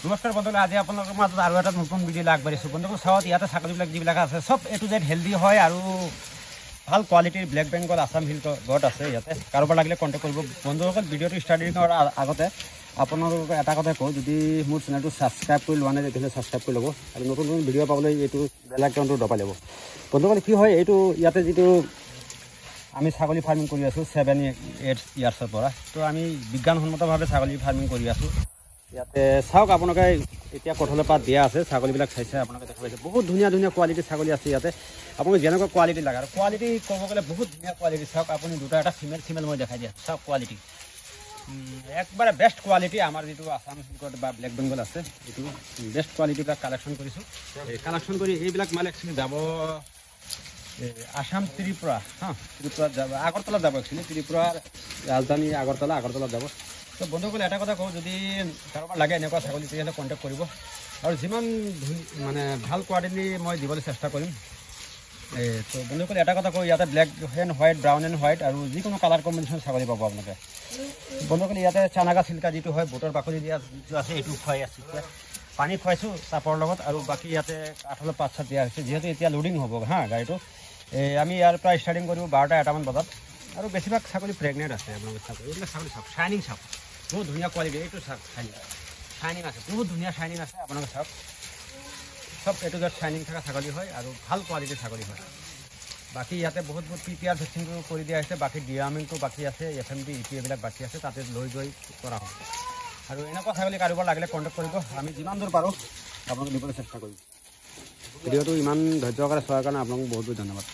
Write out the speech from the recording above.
নমস্কাৰ বন্ধুসকল, আজি আপোনালোকৰ মাজত আৰু এটা নতুন ভিডিঅ' আগবাঢ়িছোঁ। বন্ধুসকল চাওক, ইয়াতে ছাগলীবিলাক যিবিলাক আছে চব A to Z হেল্ডি হয় আৰু ভাল কোৱালিটিৰ black Bengal Assam hill goat আছে ইয়াতে। কাৰোবাৰ লাগিলে কণ্টেক্ট কৰিব। বন্ধুসকল ভিডিঅ'টো ষ্টাৰ্টিং কৰাৰ আগতে আপোনালোকক এটা কথা কওঁ, যদি মোৰ চেনেলটো ছাবস্ক্ৰাইব কৰি লোৱা নাই তেতিয়াহ'লে ছাবস্ক্ৰাইব কৰি ল'ব আৰু নতুন নতুন ভিডিঅ' পাবলৈ এইটো বেল আইকনটো দবাই ল'ব। বন্ধুসকল কি হয়, এইটো ইয়াতে যিটো আমি ছাগলী ফাৰ্মিং কৰি আছোঁ 7-8 ইয়াৰ্ছৰ পৰা, তো আমি বিজ্ঞানসন্মতভাৱে ছাগলী ফাৰ্মিং কৰি আছোঁ। ইয়াতে চাওক, আপোনালোকে এতিয়া কঁঠালৰ পাত দিয়া আছে, ছাগলীবিলাক চাইছে, আপোনালোকে দেখা পাইছে বহুত ধুনীয়া ধুনীয়া কোৱালিটিৰ ছাগলী আছে ইয়াতে। আপোনালোকে যেনেকুৱা কোৱালিটি লাগে আৰু কোৱালিটি ক'ব গ'লে বহুত ধুনীয়া কোৱালিটি। চাওক আপুনি দুটা এটা ফিমেল মই দেখাই দিয়া, চাওক কোৱালিটি একবাৰে বেষ্ট কোৱালিটি। আমাৰ যিটো আছাম হিল বা ব্লেক বেংগল আছে এইটো বেষ্ট কোৱালিটিবিলাক কালেকশ্যন কৰিছোঁ। কালেকশ্যন কৰি এইবিলাক মাল একচুৱেলি যাব আসাম ত্ৰিপুৰা, ত্ৰিপুৰাত যাব, আগৰতলাত যাব। একচুৱেলি ত্ৰিপুৰাৰ ৰাজধানী আগৰতলাত যাব। তো বন্ধুসকল এটা কথা কওঁ, যদি কাৰোবাৰ লাগে এনেকুৱা ছাগলী তেতিয়াহ'লে কণ্টেক্ট কৰিব আৰু যিমান মানে ভাল কোৱালিটি মই দিবলৈ চেষ্টা কৰিম। তো বন্ধুসকল এটা কথা কওঁ, ইয়াতে black and white, brown and white আৰু যিকোনো কালাৰ কম্বিনেশ্যন ছাগলী পাব আপোনালোকে। বন্ধুসকল ইয়াতে চানাগা চিল্কা যিটো হয় বুটৰ বাকলি দিয়া যিটো আছে এইটো খুৱাই আছোঁ, পানী খুৱাইছোঁ চাপৰ লগত, আৰু বাকী ইয়াতে কাঠলৰ পাত চাত দিয়া হৈছে। যিহেতু এতিয়া লোডিং হ'ব গাড়ীটো, আমি ইয়াৰ পৰা ষ্টাৰ্টিং কৰিব 12-1টামান বজাত। আৰু বেছিভাগ ছাগলী প্ৰেগনেণ্ট আছে। আপোনালোকে চাওক, এইবিলাক ছাগলী চাওক, শ্বাইনিং চাওক, বহুত ধুনীয়া কোৱালিটি। এইটো চাওক, শ্বাইনিং আছে, বহুত ধুনীয়া শ্বাইনিং আছে। আপোনালোকে চাওক, চব A to Z শ্বাইনিং থকা ছাগলী হয় আৰু ভাল কোৱালিটিৰ ছাগলী হয়। বাকী ইয়াতে বহুত PPR ভেকচিনটো কৰি দিয়া হৈছে, বাকী ডিৱাৰ্মিংটো বাকী আছে, FMD EP এইবিলাক বাকী আছে, তাতে লৈ গৈ কৰা হ'ব। আৰু এনেকুৱা ছাগলী কাৰোবাৰ লাগিলে কণ্টেক্ট কৰিব, আমি যিমান দূৰ পাৰোঁ আপোনালোকে দিবলৈ চেষ্টা কৰিম। ভিডিঅ'টো ইমান ধৈৰ্য সহকাৰে চোৱাৰ কাৰণে আপোনালোকক বহুত বহুত ধন্যবাদ।